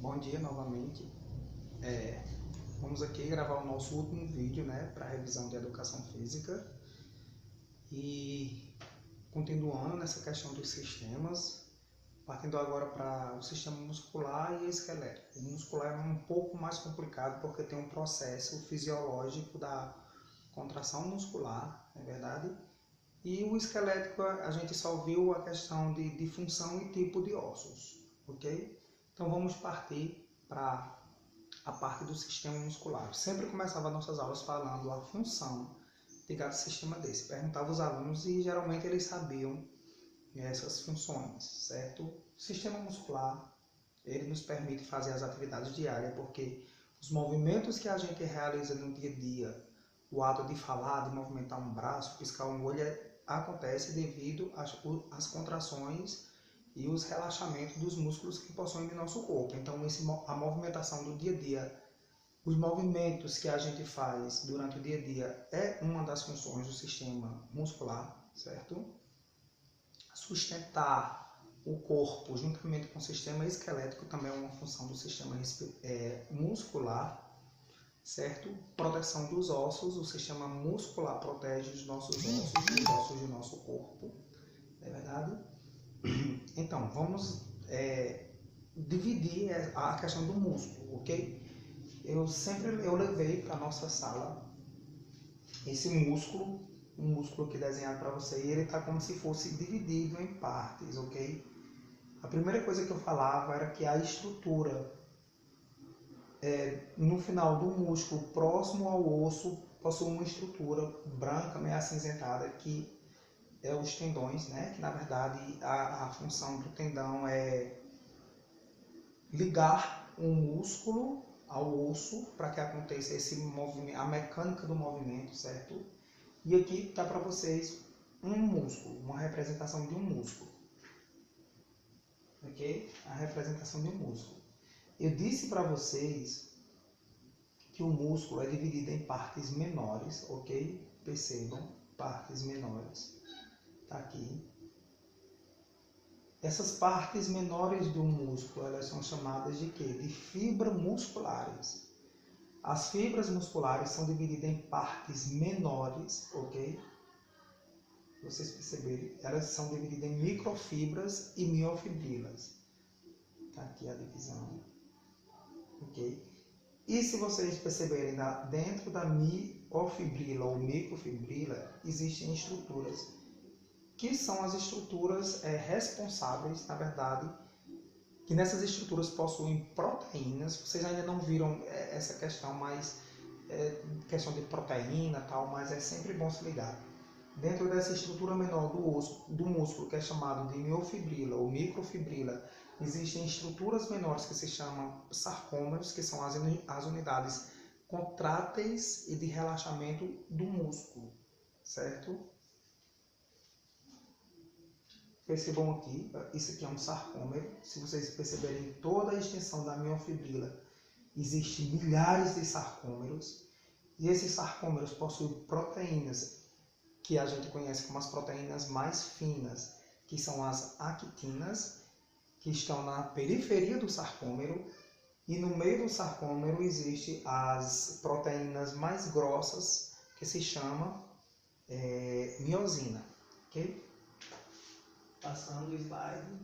Bom dia novamente. Vamos aqui gravar o nosso último vídeo, para a revisão de educação física e continuando nessa questão dos sistemas, partindo agora para o sistema muscular e esquelético. O muscular é um pouco mais complicado porque tem um processo fisiológico da contração muscular, não é verdade? E o esquelético a gente só viu a questão de função e tipo de ossos, ok? Então vamos partir para a parte do sistema muscular. Sempre começava nossas aulas falando a função de cada sistema desse. Perguntava aos alunos e geralmente eles sabiam essas funções, certo? O sistema muscular, ele nos permite fazer as atividades diárias porque os movimentos que a gente realiza no dia a dia, o ato de falar, de movimentar um braço, piscar um olho, acontece devido às contrações e os relaxamentos dos músculos que possuem no nosso corpo. Então, a movimentação do dia a dia, os movimentos que a gente faz durante o dia a dia é uma das funções do sistema muscular, certo? Sustentar o corpo juntamente com o sistema esquelético também é uma função do sistema muscular, certo? Proteção dos ossos, o sistema muscular protege os nossos ossos, os ossos do nosso corpo, não é verdade? Então, vamos dividir a questão do músculo, ok? Eu levei para a nossa sala esse músculo, um músculo que desenhado para você, e ele está como se fosse dividido em partes, ok? A primeira coisa que eu falava era que a estrutura no final do músculo, próximo ao osso, possui uma estrutura branca, meio acinzentada, que é os tendões, que na verdade a função do tendão é ligar um músculo ao osso para que aconteça esse movimento, a mecânica do movimento, certo? E aqui está para vocês um músculo, uma representação de um músculo, ok? A representação de um músculo. Eu disse para vocês que o músculo é dividido em partes menores, ok? Percebam, partes menores. Tá aqui. Essas partes menores do músculo, elas são chamadas de quê? De fibras musculares. As fibras musculares são divididas em partes menores, ok? Vocês perceberem, elas são divididas em microfibras e miofibrilas. Tá aqui a divisão, ok? E se vocês perceberem, dentro da miofibrila ou microfibrila, existem estruturas que são as estruturas responsáveis, na verdade, que nessas estruturas possuem proteínas. Vocês ainda não viram essa questão, mas questão de proteína e tal, mas é sempre bom se ligar. Dentro dessa estrutura menor do músculo, que é chamado de miofibrila ou microfibrila, existem estruturas menores que se chamam sarcômeros, que são as unidades contráteis e de relaxamento do músculo, certo? Percebam aqui, isso aqui é um sarcômero. Se vocês perceberem toda a extensão da miofibrila, existem milhares de sarcômeros. E esses sarcômeros possuem proteínas que a gente conhece como as proteínas mais finas, que são as actinas, que estão na periferia do sarcômero. E no meio do sarcômero existem as proteínas mais grossas, que se chama miosina, ok? Passando o slide.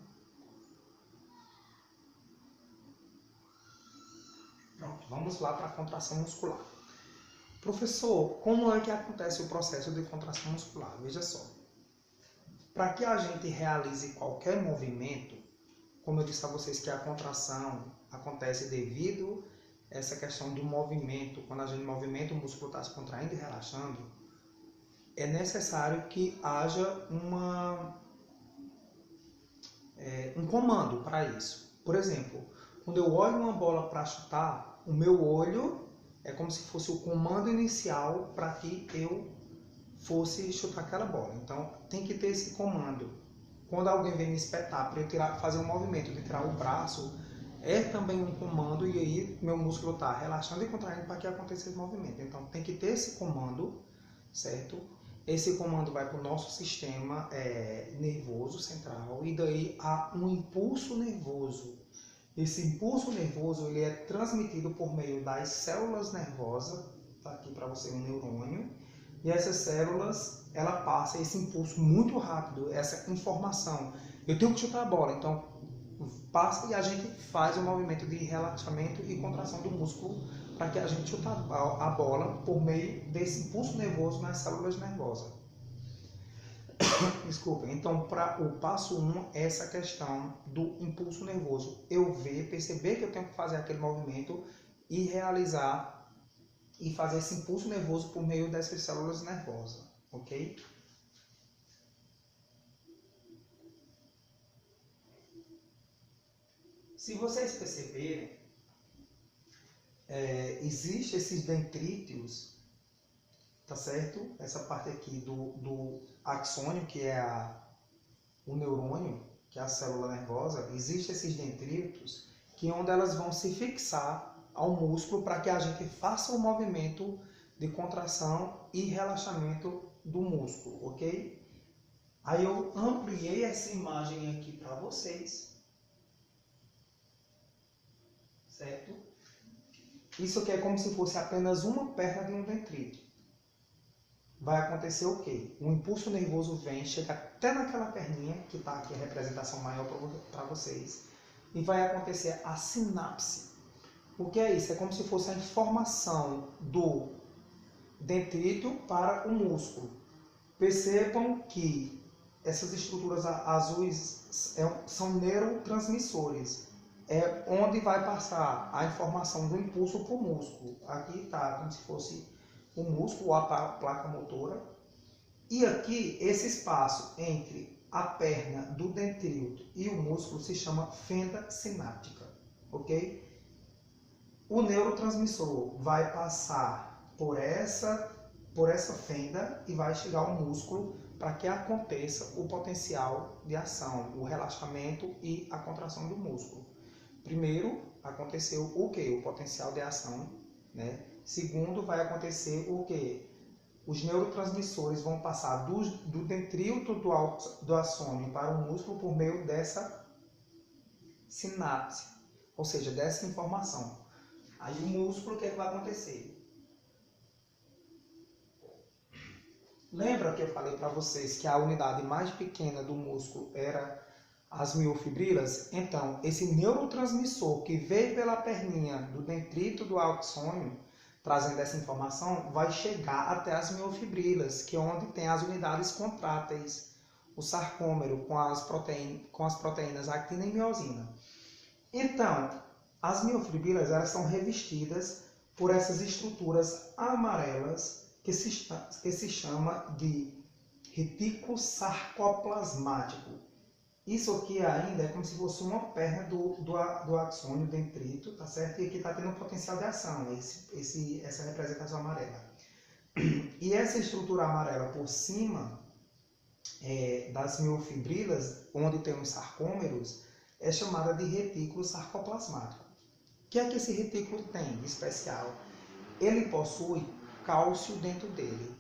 Pronto, vamos lá para a contração muscular. Professor, como é que acontece o processo de contração muscular? Veja só. Para que a gente realize qualquer movimento, como eu disse a vocês que a contração acontece devido a essa questão do movimento, quando a gente movimenta o músculo está se contraindo e relaxando, é necessário que haja um comando para isso. Por exemplo, quando eu olho uma bola para chutar, o meu olho é como se fosse o comando inicial para que eu fosse chutar aquela bola. Então, tem que ter esse comando. Quando alguém vem me espetar para eu fazer um movimento de tirar o braço, é também um comando e aí meu músculo está relaxando e contraindo para que aconteça esse movimento. Então, tem que ter esse comando, certo? Esse comando vai para o nosso sistema nervoso central e daí há um impulso nervoso Esse impulso nervoso ele é transmitido por meio das células nervosas, está aqui para você um neurônio, e essas células, ela passa esse impulso muito rápido, essa informação. Eu tenho que chutar a bola, então passa e a gente faz o movimento de relaxamento e contração do músculo para que a gente chute a bola por meio desse impulso nervoso nas células nervosas. Desculpa, então para o passo 1 é essa questão do impulso nervoso. Eu ver, perceber que eu tenho que fazer aquele movimento e realizar e fazer esse impulso nervoso por meio dessas células nervosas, ok? Se vocês perceberem, existem esses dendríticos, tá certo? Essa parte aqui do axônio, que é o neurônio, que é a célula nervosa, existem esses dendríticos que onde elas vão se fixar ao músculo para que a gente faça o movimento de contração e relaxamento do músculo, ok? Aí eu ampliei essa imagem aqui para vocês, certo? Isso aqui é como se fosse apenas uma perna de um dendrito. Vai acontecer o quê? O impulso nervoso vem, chega até naquela perninha, que está aqui a representação maior para vocês, e vai acontecer a sinapse. O que é isso? É como se fosse a informação do dendrito para o músculo. Percebam que essas estruturas azuis são neurotransmissores. É onde vai passar a informação do impulso para o músculo. Aqui está como se fosse o músculo, a placa motora. E aqui, esse espaço entre a perna do dendrito e o músculo se chama fenda sináptica, ok? O neurotransmissor vai passar por essa fenda e vai chegar ao músculo para que aconteça o potencial de ação, o relaxamento e a contração do músculo. Primeiro, aconteceu o que? O potencial de ação, né? Segundo, vai acontecer o que? Os neurotransmissores vão passar do dendrito do axônio para o músculo por meio dessa sinapse, ou seja, dessa informação. Aí o músculo, o que é que vai acontecer? Lembra que eu falei para vocês que a unidade mais pequena do músculo era as miofibrilas? Então, esse neurotransmissor que veio pela perninha do dendrito do axônio, trazendo essa informação, vai chegar até as miofibrilas, que é onde tem as unidades contráteis, o sarcômero com as proteínas actina e miosina. Então, as miofibrilas elas são revestidas por essas estruturas amarelas que se chama de retículo sarcoplasmático. Isso aqui ainda é como se fosse uma perna do axônio dendrito, tá certo? E aqui está tendo um potencial de ação, essa representação amarela. E essa estrutura amarela por cima das miofibrilas, onde tem os sarcômeros, é chamada de retículo sarcoplasmático. O que é que esse retículo tem de especial? Ele possui cálcio dentro dele.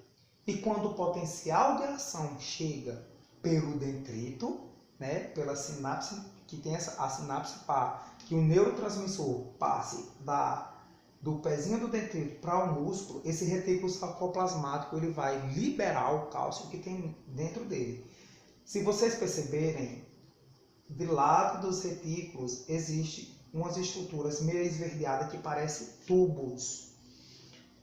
E quando o potencial de ação chega pelo dendrito, né, pela sinapse, que tem a sinapse para que o neurotransmissor passe do pezinho do dendrito para o músculo, esse retículo sarcoplasmático ele vai liberar o cálcio que tem dentro dele. Se vocês perceberem, de lado dos retículos existem umas estruturas meio esverdeadas que parecem tubos.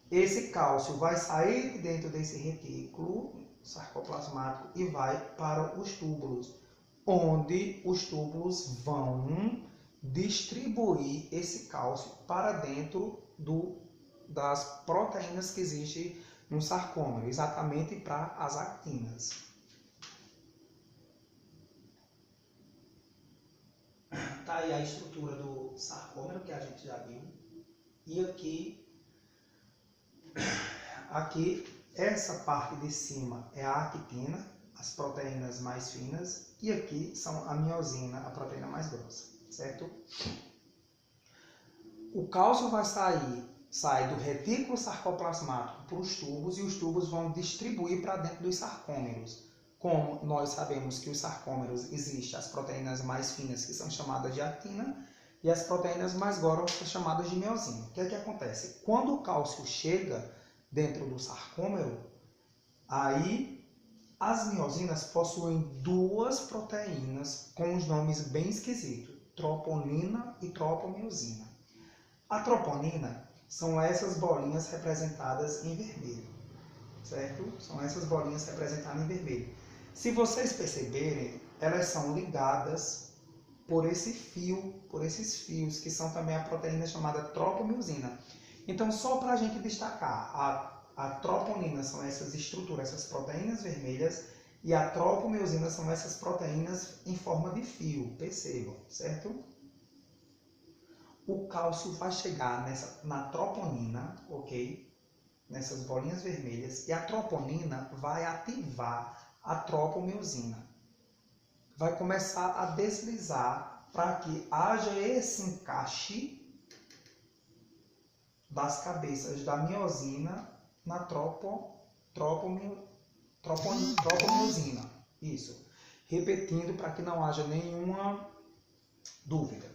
Esse cálcio vai sair de dentro desse retículo sarcoplasmático e vai para os túbulos, onde os túbulos vão distribuir esse cálcio para dentro das proteínas que existem no sarcômero, exatamente para as actinas. Tá aí a estrutura do sarcômero que a gente já viu. E aqui essa parte de cima é a actina, as proteínas mais finas, e aqui são a miosina, a proteína mais grossa, certo? O cálcio vai sai do retículo sarcoplasmático para os tubos, e os tubos vão distribuir para dentro dos sarcômeros. Como nós sabemos que os sarcômeros existem as proteínas mais finas, que são chamadas de actina, e as proteínas mais grossas chamadas de miosina. O que é que acontece? Quando o cálcio chega dentro do sarcômero, aí as miosinas possuem duas proteínas com os nomes bem esquisitos, troponina e tropomiosina. A troponina são essas bolinhas representadas em vermelho, certo? São essas bolinhas representadas em vermelho. Se vocês perceberem, elas são ligadas por esses fios, que são também a proteína chamada tropomiosina. Então, só para a gente destacar, a troponina são essas estruturas, essas proteínas vermelhas, e a tropomiosina são essas proteínas em forma de fio, percebam, certo? O cálcio vai chegar na troponina, ok? Nessas bolinhas vermelhas, e a troponina vai ativar a tropomiosina. Vai começar a deslizar para que haja esse encaixe das cabeças da miosina na tropomiosina. Isso. Repetindo para que não haja nenhuma dúvida.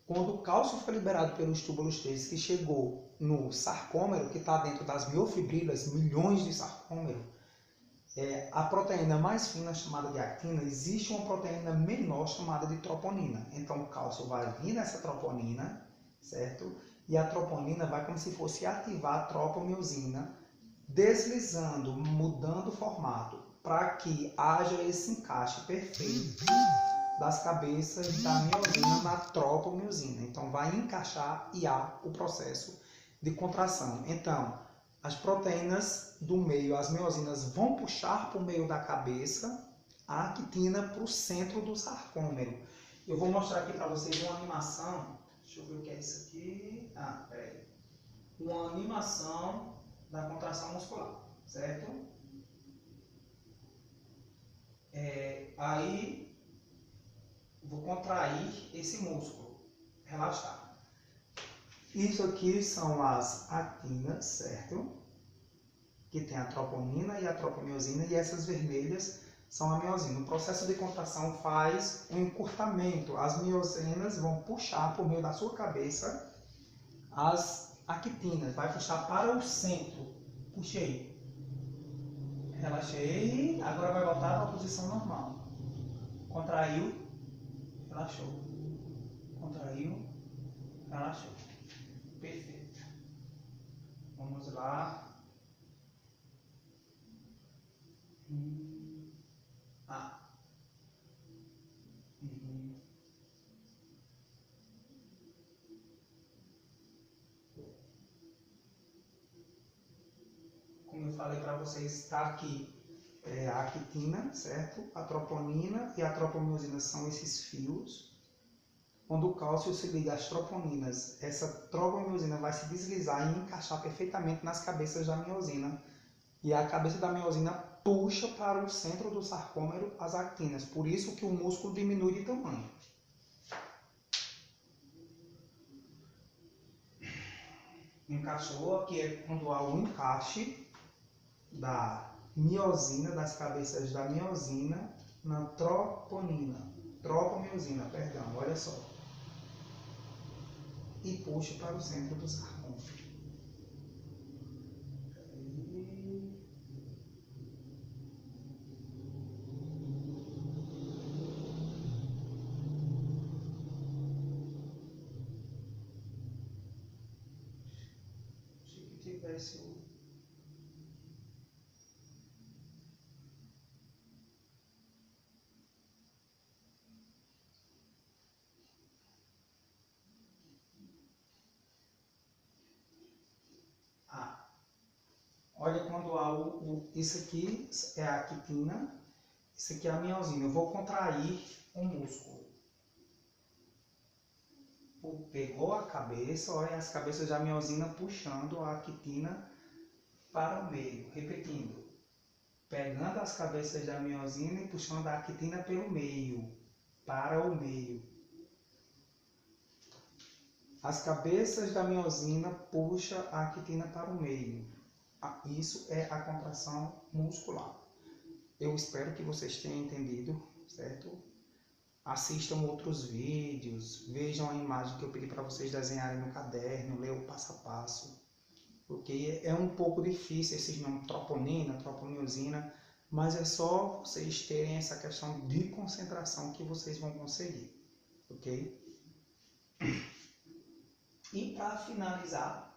Quando o cálcio foi liberado pelos túbulos T, que chegou no sarcômero, que está dentro das miofibrilas, milhões de sarcômeros, a proteína mais fina, chamada de actina, existe uma proteína menor chamada de troponina. Então o cálcio vai vir nessa troponina, certo? E a troponina vai como se fosse ativar a tropomiosina, deslizando, mudando o formato, para que haja esse encaixe perfeito das cabeças da miosina na tropomiosina. Então vai encaixar e há o processo de contração. Então, as proteínas do meio, as miosinas, vão puxar para o meio da cabeça a actina para o centro do sarcômero. Eu vou mostrar aqui para vocês uma animação. Deixa eu ver o que é isso aqui. Peraí. Uma animação da contração muscular, certo? Aí, vou contrair esse músculo, relaxar. Isso aqui são as actinas, certo? Que tem a troponina e a tropomiosina, e essas vermelhas são a miosina. O processo de contração faz um encurtamento. As miosinas vão puxar por meio da sua cabeça as actinas, vai puxar para o centro. Puxei. Relaxei. Agora vai voltar para a posição normal. Contraiu. Relaxou. Contraiu. Relaxou. Perfeito. Vamos lá. Como eu falei para vocês, está aqui a actina, certo? A troponina e a tropomiosina são esses fios. Quando o cálcio se liga às troponinas, essa tropomiosina vai se deslizar e encaixar perfeitamente nas cabeças da miosina. E a cabeça da miosina puxa para o centro do sarcômero as actinas. Por isso que o músculo diminui de tamanho. Encaixou, aqui é quando há o encaixe da miosina, das cabeças da miosina na tropomiosina, perdão, olha só. E puxa para o centro do sarcômero. Achei que tivesse o... Olha quando há isso aqui é a actina, isso aqui é a miosina. Eu vou contrair o músculo. Pegou a cabeça, olha as cabeças da miosina puxando a actina para o meio. Repetindo. Pegando as cabeças da miosina e puxando a actina pelo meio, para o meio. As cabeças da miosina puxam a actina para o meio. Isso é a contração muscular. Eu espero que vocês tenham entendido, certo? assistam outros vídeos, vejam a imagem que eu pedi para vocês desenharem no caderno, leiam o passo a passo, porque é um pouco difícil esses nomes troponina, troponiosina, mas é só vocês terem essa questão de concentração que vocês vão conseguir, ok? E para finalizar,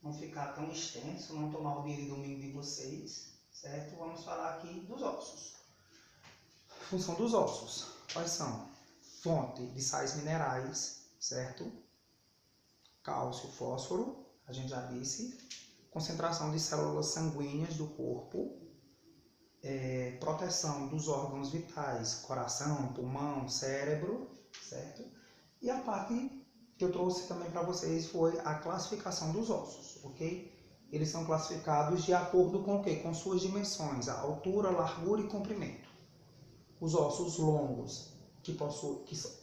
não ficar tão extenso, não tomar o dia de domingo de vocês, certo? Vamos falar aqui dos ossos. Função dos ossos, quais são? Fonte de sais minerais, certo? Cálcio, fósforo, a gente já disse. Concentração de células sanguíneas do corpo. Proteção dos órgãos vitais, coração, pulmão, cérebro, certo? E a parte que eu trouxe também para vocês foi a classificação dos ossos, ok? Eles são classificados de acordo com o quê? Com suas dimensões, a altura, largura e comprimento. Os ossos longos, que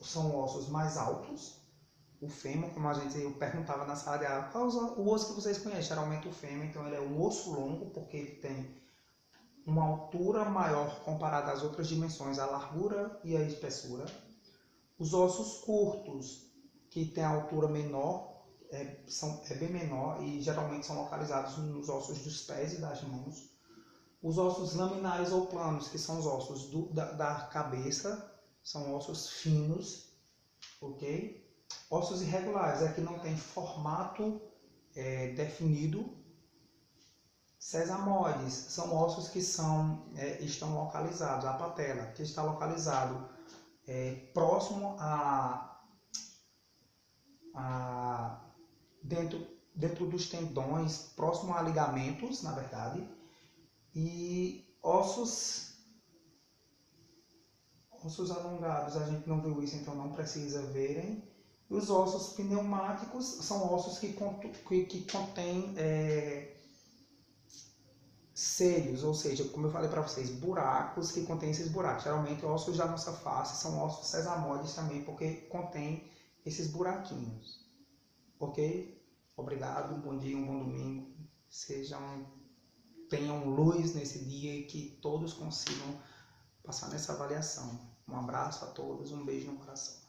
são ossos mais altos, o fêmur, como eu perguntava na sala de aula, qual o osso que vocês conhecem? Geralmente o fêmur, então ele é um osso longo, porque ele tem uma altura maior comparada às outras dimensões, a largura e a espessura. Os ossos curtos, que têm a altura menor, é bem menor e geralmente são localizados nos ossos dos pés e das mãos. Os ossos laminares ou planos, que são os ossos da cabeça, são ossos finos, ok? Ossos irregulares, é que não tem formato definido. Sesamoides, são ossos que estão localizados, a patela, que está localizado próximo dentro dos tendões, próximo a ligamentos, na verdade. E ossos alongados, a gente não viu isso, então não precisa verem. E os ossos pneumáticos são ossos que contêm seios, ou seja, como eu falei para vocês, buracos que contêm esses buracos. Geralmente ossos da nossa face são ossos sesamoides também, porque contém esses buraquinhos. Ok? Obrigado, um bom dia, um bom domingo. Tenham luz nesse dia e que todos consigam passar nessa avaliação. Um abraço a todos, um beijo no coração.